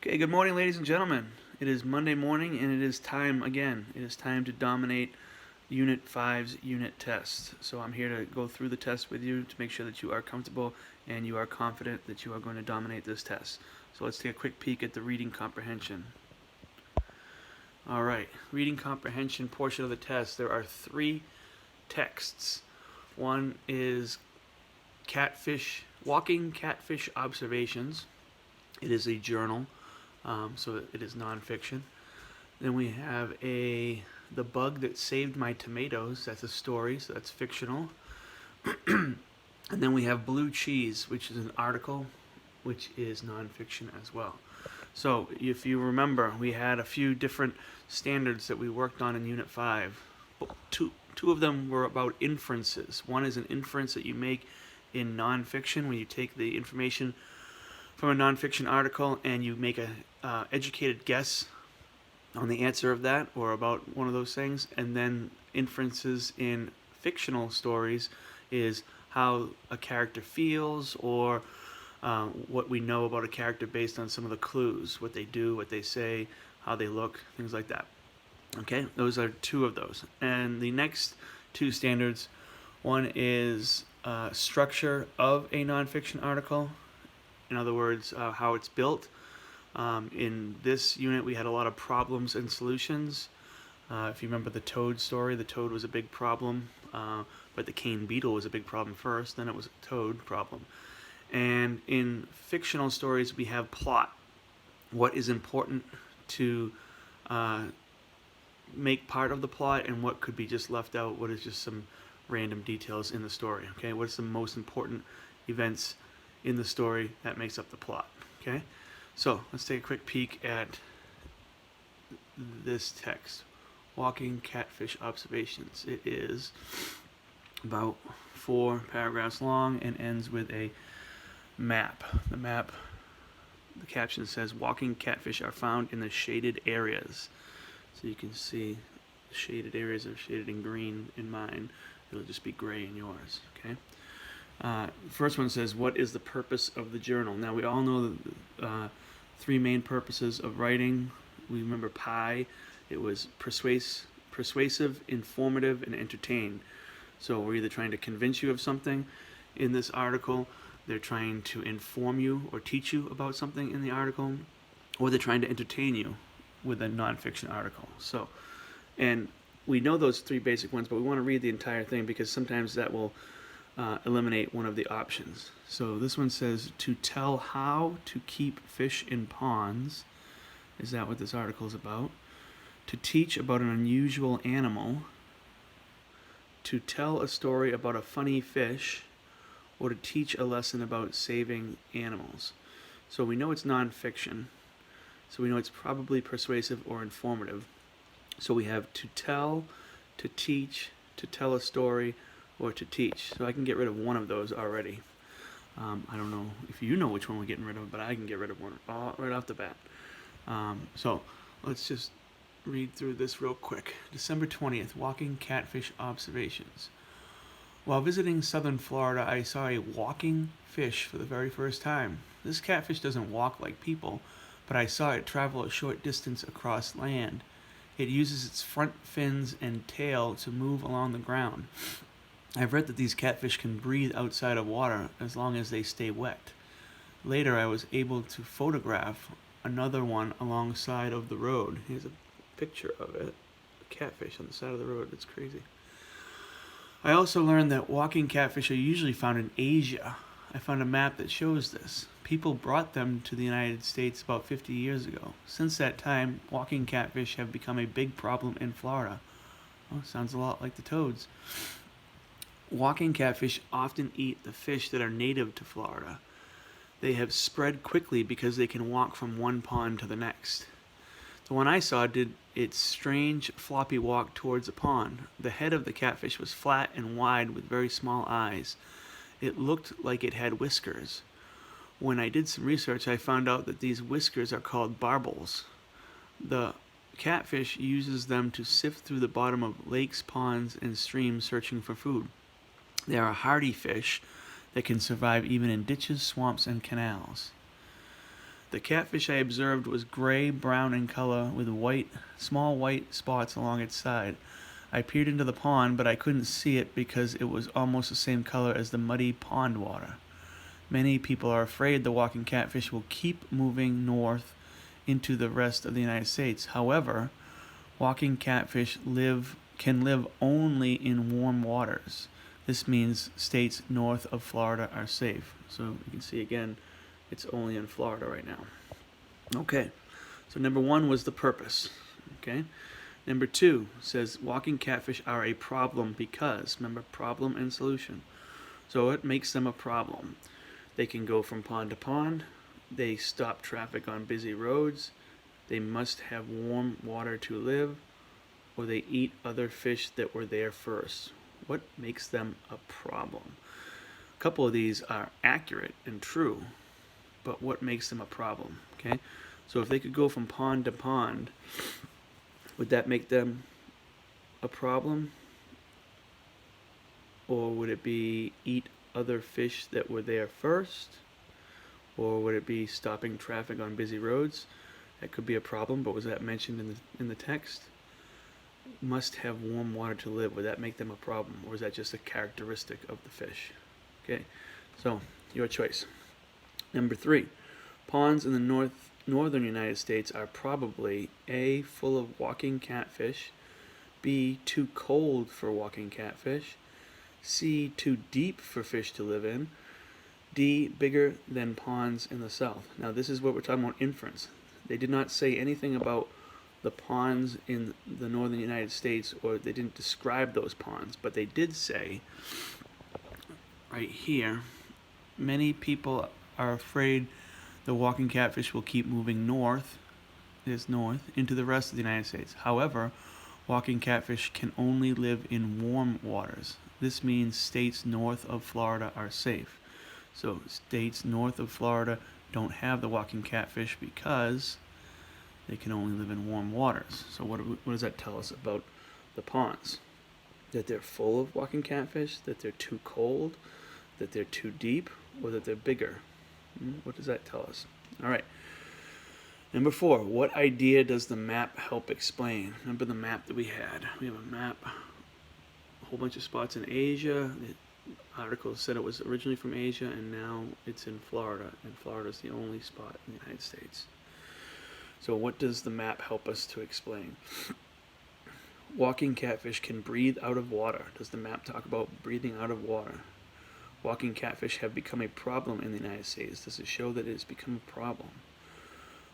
Okay, good morning, ladies and gentlemen. It is Monday morning, and it is time again. It is time to dominate Unit 5's unit test. So I'm here to go through the test with you to make sure that you are comfortable and you are confident that you are going to dominate this test. So let's take a quick peek at the reading comprehension. All right, reading comprehension portion of the test. There are three texts. One is walking catfish observations. It is a journal. So it is nonfiction. Then we have The Bug That Saved My Tomatoes. That's a story, so that's fictional. And then we have Blue Cheese, which is an article, which is nonfiction as well. So if you remember, we had a few different standards that we worked on in Unit 5. Two of them were about inferences. One is an inference that you make in nonfiction when you take the information from a nonfiction article and you make a educated guess on the answer of that or about one of those things. And then inferences in fictional stories is how a character feels or what we know about a character based on some of the clues, what they do, what they say, how they look, things like that. Okay, those are two of those. And the next two standards, one is structure of a nonfiction article. In other words, how it's built. In this unit, we had a lot of problems and solutions. If you remember the toad story, the toad was a big problem, but the cane beetle was a big problem first, then it was a toad problem. And in fictional stories, we have plot. What is important to make part of the plot and what could be just left out, what is just some random details in the story, okay? What's the most important events in the story that makes up the plot, okay? So let's take a quick peek at this text. Walking catfish observations. It is about 4 paragraphs long and ends with a map. The caption says, walking catfish are found in the shaded areas. So you can see the shaded areas are shaded in green in mine. It'll just be gray in yours, okay? The first one says, what is the purpose of the journal? Now, we all know the three main purposes of writing. We remember PI. It was persuasive, informative, and entertain. So we're either trying to convince you of something in this article, they're trying to inform you or teach you about something in the article, or they're trying to entertain you with a nonfiction article. So, and we know those three basic ones, but we want to read the entire thing because sometimes that will eliminate one of the options. So this one says, to tell how to keep fish in ponds. Is that what this article is about? To teach about an unusual animal. To tell a story about a funny fish. Or to teach a lesson about saving animals. So we know it's nonfiction. So we know it's probably persuasive or informative. So we have to tell, to teach, to tell a story, or to teach. So I can get rid of one of those already. I don't know if you know which one we're getting rid of, but I can get rid of one right off the bat. So let's just read through this real quick. December 20th, walking catfish observations. While visiting southern Florida, I saw a walking fish for the very first time. This catfish doesn't walk like people, but I saw it travel a short distance across land. It uses its front fins and tail to move along the ground. I've read that these catfish can breathe outside of water as long as they stay wet. Later, I was able to photograph another one alongside of the road. Here's a picture of it. A catfish on the side of the road. It's crazy. I also learned that walking catfish are usually found in Asia. I found a map that shows this. People brought them to the United States about 50 years ago. Since that time, walking catfish have become a big problem in Florida. Oh, sounds a lot like the toads. Walking catfish often eat the fish that are native to Florida. They have spread quickly because they can walk from one pond to the next. The one I saw did its strange floppy walk towards a pond. The head of the catfish was flat and wide with very small eyes. It looked like it had whiskers. When I did some research, I found out that these whiskers are called barbels. The catfish uses them to sift through the bottom of lakes, ponds, and streams searching for food. They are a hardy fish that can survive even in ditches, swamps, and canals. The catfish I observed was gray-brown in color with small white spots along its side. I peered into the pond, but I couldn't see it because it was almost the same color as the muddy pond water. Many people are afraid the walking catfish will keep moving north into the rest of the United States. However, walking catfish can live only in warm waters. This means states north of Florida are safe. So you can see again, it's only in Florida right now. Okay, so number 1 was the purpose. Okay, number 2 says walking catfish are a problem because, remember, problem and solution. So what makes them a problem? They can go from pond to pond. They stop traffic on busy roads. They must have warm water to live, or they eat other fish that were there first. What makes them a problem? A couple of these are accurate and true, but what makes them a problem? Okay, so if they could go from pond to pond, would that make them a problem? Or would it be eat other fish that were there first? Or would it be stopping traffic on busy roads? That could be a problem, but was that mentioned in the text? Must have warm water to live. Would that make them a problem, or is that just a characteristic of the fish? Okay, so your choice. Number 3, ponds in the northern United States are probably A, full of walking catfish, B, too cold for walking catfish, C, too deep for fish to live in, D, bigger than ponds in the south. Now this is what we're talking about, inference. They did not say anything about the ponds in the northern United States, or they didn't describe those ponds, but they did say right here, many people are afraid the walking catfish will keep moving north into the rest of the United States. However, walking catfish can only live in warm waters. This means states north of Florida are safe. So states north of Florida don't have the walking catfish because they can only live in warm waters. So what does that tell us about the ponds? That they're full of walking catfish, that they're too cold, that they're too deep, or that they're bigger? What does that tell us? All right. Number 4, what idea does the map help explain? Remember the map that we had? We have a map, a whole bunch of spots in Asia. The article said it was originally from Asia, and now it's in Florida, and Florida is the only spot in the United States. So what does the map help us to explain? Walking catfish can breathe out of water. Does the map talk about breathing out of water? Walking catfish have become a problem in the United States. Does it show that it has become a problem?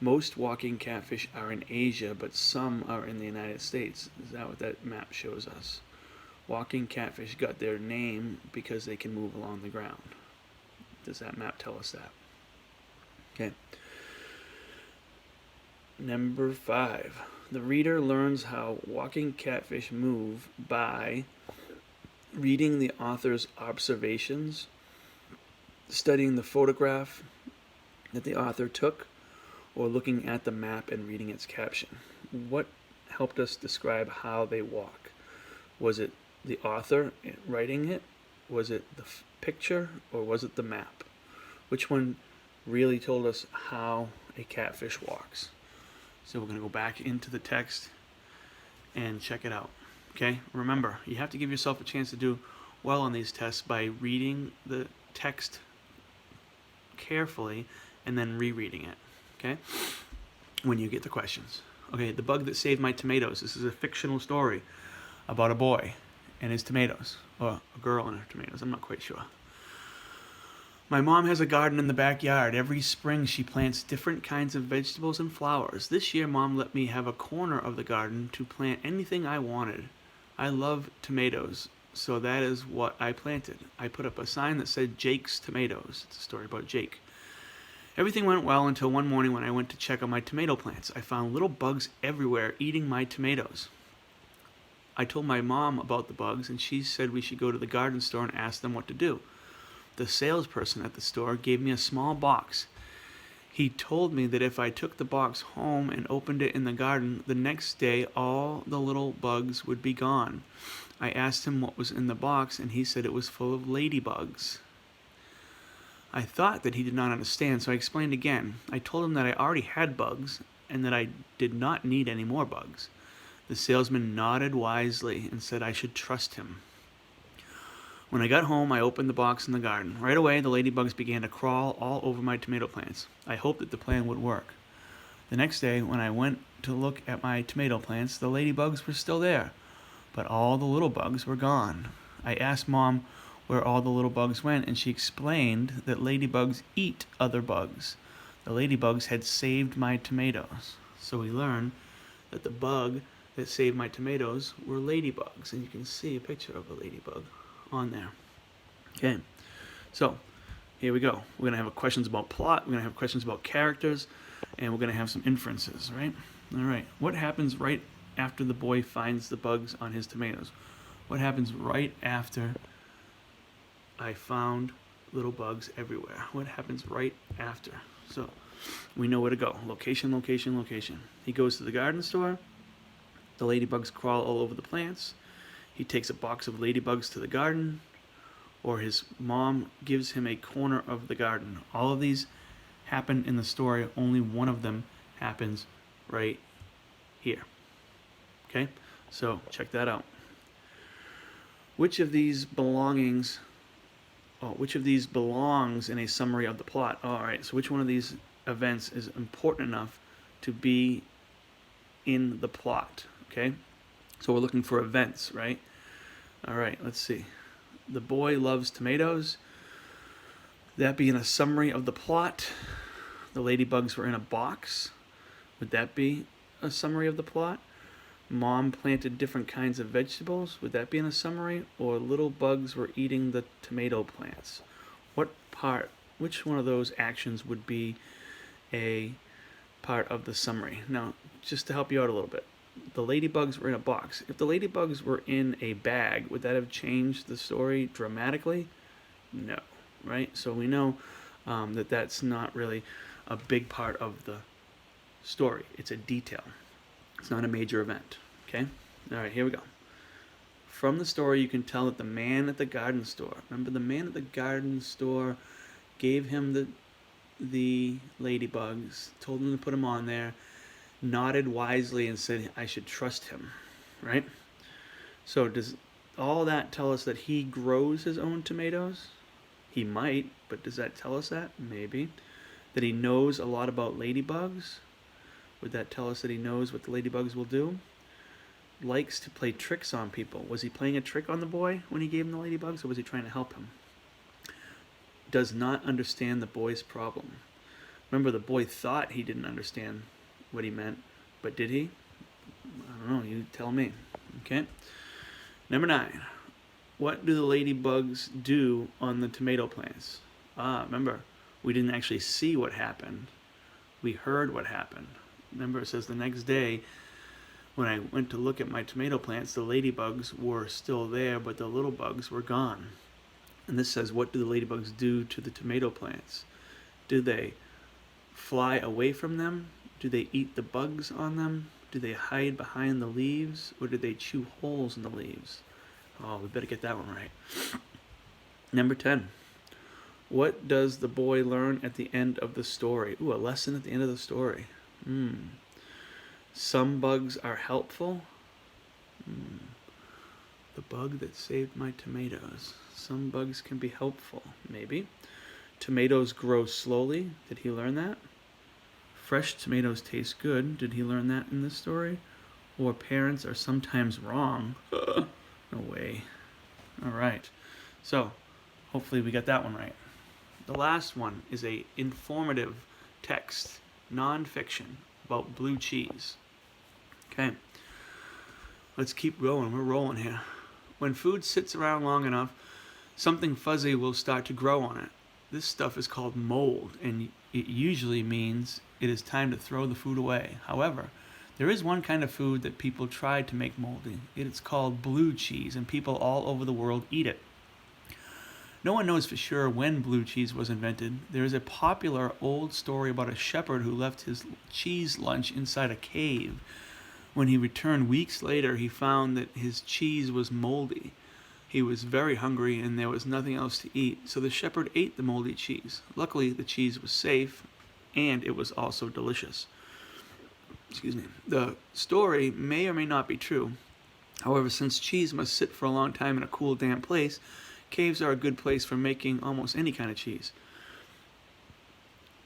Most walking catfish are in Asia, but some are in the United States. Is that what that map shows us? Walking catfish got their name because they can move along the ground. Does that map tell us that? Okay. Number 5. The reader learns how walking catfish move by reading the author's observations, studying the photograph that the author took, or looking at the map and reading its caption. What helped us describe how they walk? Was it the author writing it? Was it the picture, or was it the map? Which one really told us how a catfish walks? So we're going to go back into the text and check it out. Okay, remember, you have to give yourself a chance to do well on these tests by reading the text carefully and then rereading it, okay, when you get the questions. Okay, the bug that saved my tomatoes. This is a fictional story about a boy and his tomatoes, or a girl and her tomatoes, I'm not quite sure. My mom has a garden in the backyard. Every spring she plants different kinds of vegetables and flowers. This year Mom let me have a corner of the garden to plant anything I wanted. I love tomatoes, so that is what I planted. I put up a sign that said Jake's Tomatoes. It's a story about Jake. Everything went well until one morning when I went to check on my tomato plants. I found little bugs everywhere eating my tomatoes. I told my mom about the bugs, and she said we should go to the garden store and ask them what to do. The salesperson at the store gave me a small box. He told me that if I took the box home and opened it in the garden, the next day all the little bugs would be gone. I asked him what was in the box, and he said it was full of ladybugs. I thought that he did not understand, so I explained again. I told him that I already had bugs and that I did not need any more bugs. The salesman nodded wisely and said I should trust him. When I got home, I opened the box in the garden. Right away, the ladybugs began to crawl all over my tomato plants. I hoped that the plan would work. The next day, when I went to look at my tomato plants, the ladybugs were still there, but all the little bugs were gone. I asked Mom where all the little bugs went, and she explained that ladybugs eat other bugs. The ladybugs had saved my tomatoes. So we learned that the bug that saved my tomatoes were ladybugs, and you can see a picture of a ladybug on there. Okay, so here we go. We're going to have questions about plot, we're going to have questions about characters, and we're going to have some inferences, right? All right, what happens right after the boy finds the bugs on his tomatoes? What happens right after I found little bugs everywhere? What happens right after? So we know where to go. Location, location, location. He goes to the garden store. The ladybugs crawl all over the plants. He takes a box of ladybugs to the garden, or his mom gives him a corner of the garden. All of these happen in the story. Only one of them happens right here. Okay, so check that out. Which of these belongs in a summary of the plot? All right, so which one of these events is important enough to be in the plot? Okay, so we're looking for events, right? All right, let's see. The boy loves tomatoes. That be in a summary of the plot. The ladybugs were in a box. Would that be a summary of the plot? Mom planted different kinds of vegetables. Would that be in a summary? Or little bugs were eating the tomato plants? Which one of those actions would be a part of the summary? Now, just to help you out a little bit, the ladybugs were in a box. If the ladybugs were in a bag, would that have changed the story dramatically? No, right? So we know that that's not really a big part of the story. It's a detail. It's not a major event. Okay? All right, here we go. From the story, you can tell that the man at the garden store, remember the man at the garden store gave him the ladybugs, told him to put them on there, nodded wisely and said, I should trust him, right? So does all that tell us that he grows his own tomatoes? He might, but does that tell us that? Maybe. That he knows a lot about ladybugs? Would that tell us that he knows what the ladybugs will do? Likes to play tricks on people. Was he playing a trick on the boy when he gave him the ladybugs, or was he trying to help him? Does not understand the boy's problem. Remember, the boy thought he didn't understand what he meant, but did he? I don't know, you tell me. Okay. Number 9. What do the ladybugs do on the tomato plants? Remember, we didn't actually see what happened. We heard what happened. Remember, it says the next day, when I went to look at my tomato plants, the ladybugs were still there, but the little bugs were gone. And this says, what do the ladybugs do to the tomato plants? Do they fly away from them? Do they eat the bugs on them? Do they hide behind the leaves? Or do they chew holes in the leaves? Oh, we better get that one right. Number 10. What does the boy learn at the end of the story? Ooh, a lesson at the end of the story. Some bugs are helpful. The bug that saved my tomatoes. Some bugs can be helpful, maybe. Tomatoes grow slowly. Did he learn that? Fresh tomatoes taste good. Did he learn that in this story? Or parents are sometimes wrong. No way. All right. So, hopefully we got that one right. The last one is a informative text, non-fiction, about blue cheese. Okay. Let's keep going. We're rolling here. When food sits around long enough, something fuzzy will start to grow on it. This stuff is called mold, and it usually means it is time to throw the food away. However, there is one kind of food that people tried to make moldy. It's called blue cheese, and people all over the world eat it. No one knows for sure when blue cheese was invented. There is a popular old story about a shepherd who left his cheese lunch inside a cave. When he returned weeks later, he found that his cheese was moldy. He was very hungry and there was nothing else to eat, so the shepherd ate the moldy cheese. Luckily, the cheese was safe and it was also delicious. Excuse me. The story may or may not be true. However, since cheese must sit for a long time in a cool, damp place, caves are a good place for making almost any kind of cheese.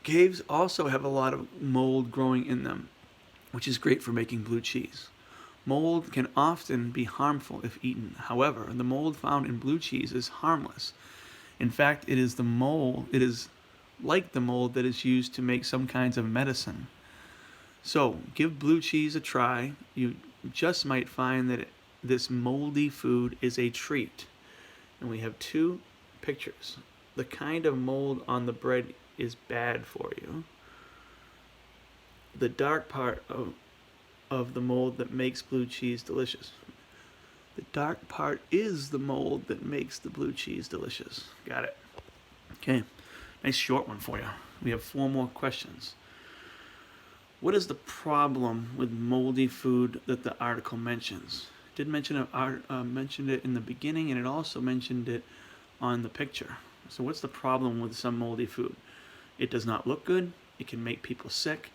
Caves also have a lot of mold growing in them, which is great for making blue cheese. Mold can often be harmful if eaten. However, the mold found in blue cheese is harmless. In fact, it is like the mold that is used to make some kinds of medicine. So, give blue cheese a try. You just might find that this moldy food is a treat. And we have two pictures. The kind of mold on the bread is bad for you. The dark part of the mold that makes blue cheese delicious. The dark part is the mold that makes the blue cheese delicious. Got it. Okay, nice short one for you. We have 4 more questions. What is the problem with moldy food that the article mentions? It did mentioned it in the beginning, and it also mentioned it on the picture. So what's the problem with some moldy food? It does not look good. It can make people sick.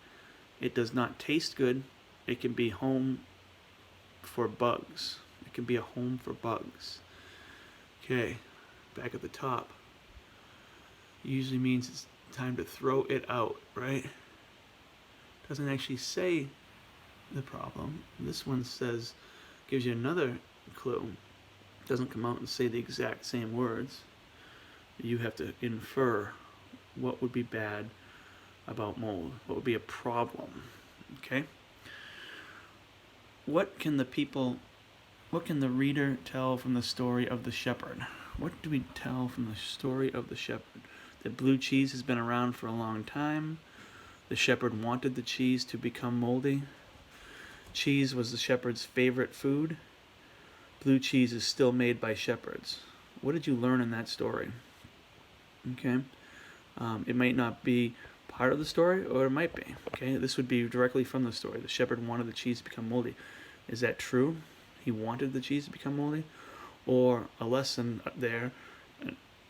It does not taste good. It can be home for bugs. It can be a home for bugs. Okay, back at the top. Usually means it's time to throw it out, right? Doesn't actually say the problem. This one says, gives you another clue. Doesn't come out and say the exact same words. You have to infer what would be bad about mold. What would be a problem? Okay. What can the reader tell from the story of the shepherd? What do we tell from the story of the shepherd? That blue cheese has been around for a long time. The shepherd wanted the cheese to become moldy. Cheese was the shepherd's favorite food. Blue cheese is still made by shepherds. What did you learn in that story? Okay. It might not be part of the story, or it might be. Okay, this would be directly from the story. The shepherd wanted the cheese to become moldy. Is that true? He wanted the cheese to become moldy? Or a lesson there,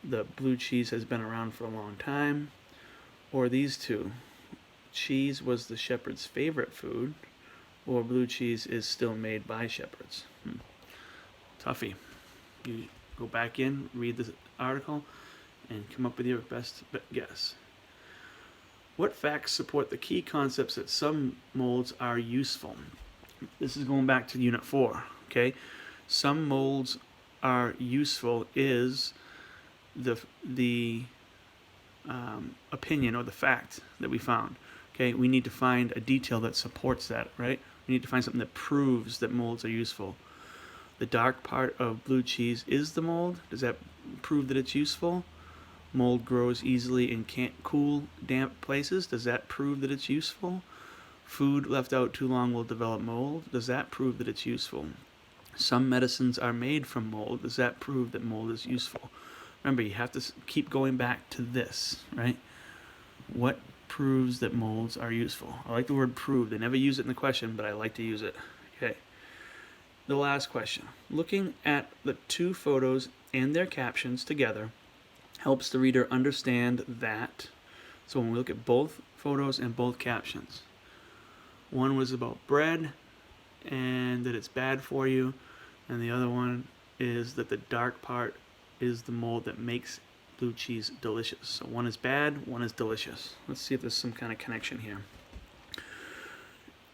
the blue cheese has been around for a long time? Or these two, cheese was the shepherd's favorite food, or blue cheese is still made by shepherds? Toughie. You go back in, read the article, and come up with your best guess. What facts support the key concepts that some molds are useful? This is going back to Unit 4, okay? Some molds are useful is the opinion or the fact that we found, okay? We need to find a detail that supports that, right? We need to find something that proves that molds are useful. The dark part of blue cheese is the mold. Does that prove that it's useful? Mold grows easily in cool, damp places. Does that prove that it's useful? Food left out too long will develop mold. Does that prove that it's useful? Some medicines are made from mold. Does that prove that mold is useful? Remember, you have to keep going back to this, right? What proves that molds are useful? I like the word prove. They never use it in the question, but I like to use it. Okay. The last question. Looking at the 2 photos and their captions together helps the reader understand that. So when we look at both photos and both captions, one was about bread and that it's bad for you, and the other one is that the dark part is the mold that makes blue cheese delicious. So one is bad, one is delicious. Let's see if there's some kind of connection here.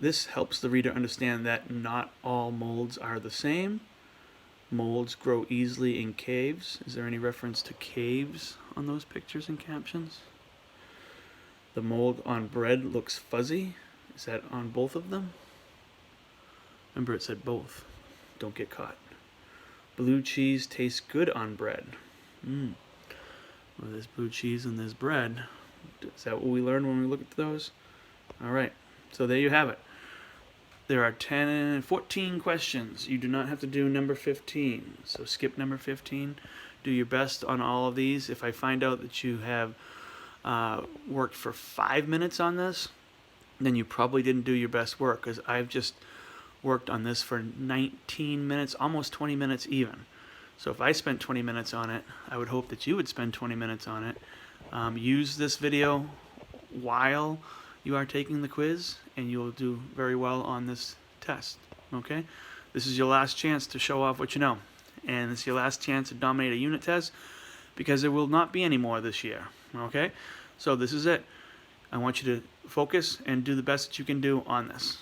This helps the reader understand that not all molds are the same. Molds grow easily in caves. Is there any reference to caves on those pictures and captions? The mold on bread looks fuzzy. Is that on both of them? Remember, it said both. Don't get caught. Blue cheese tastes good on bread. Well, there's blue cheese and there's bread. Is that what we learned when we look at those? All right. So there you have it. There are 14 questions. You do not have to do number 15. So skip number 15. Do your best on all of these. If I find out that you have worked for 5 minutes on this, then you probably didn't do your best work, because I've just worked on this for 19 minutes, almost 20 minutes even. So if I spent 20 minutes on it, I would hope that you would spend 20 minutes on it. Use this video while you are taking the quiz, and you'll do very well on this test. Okay? This is your last chance to show off what you know. And it's your last chance to dominate a unit test, because there will not be any more this year. Okay? So this is it. I want you to focus and do the best that you can do on this.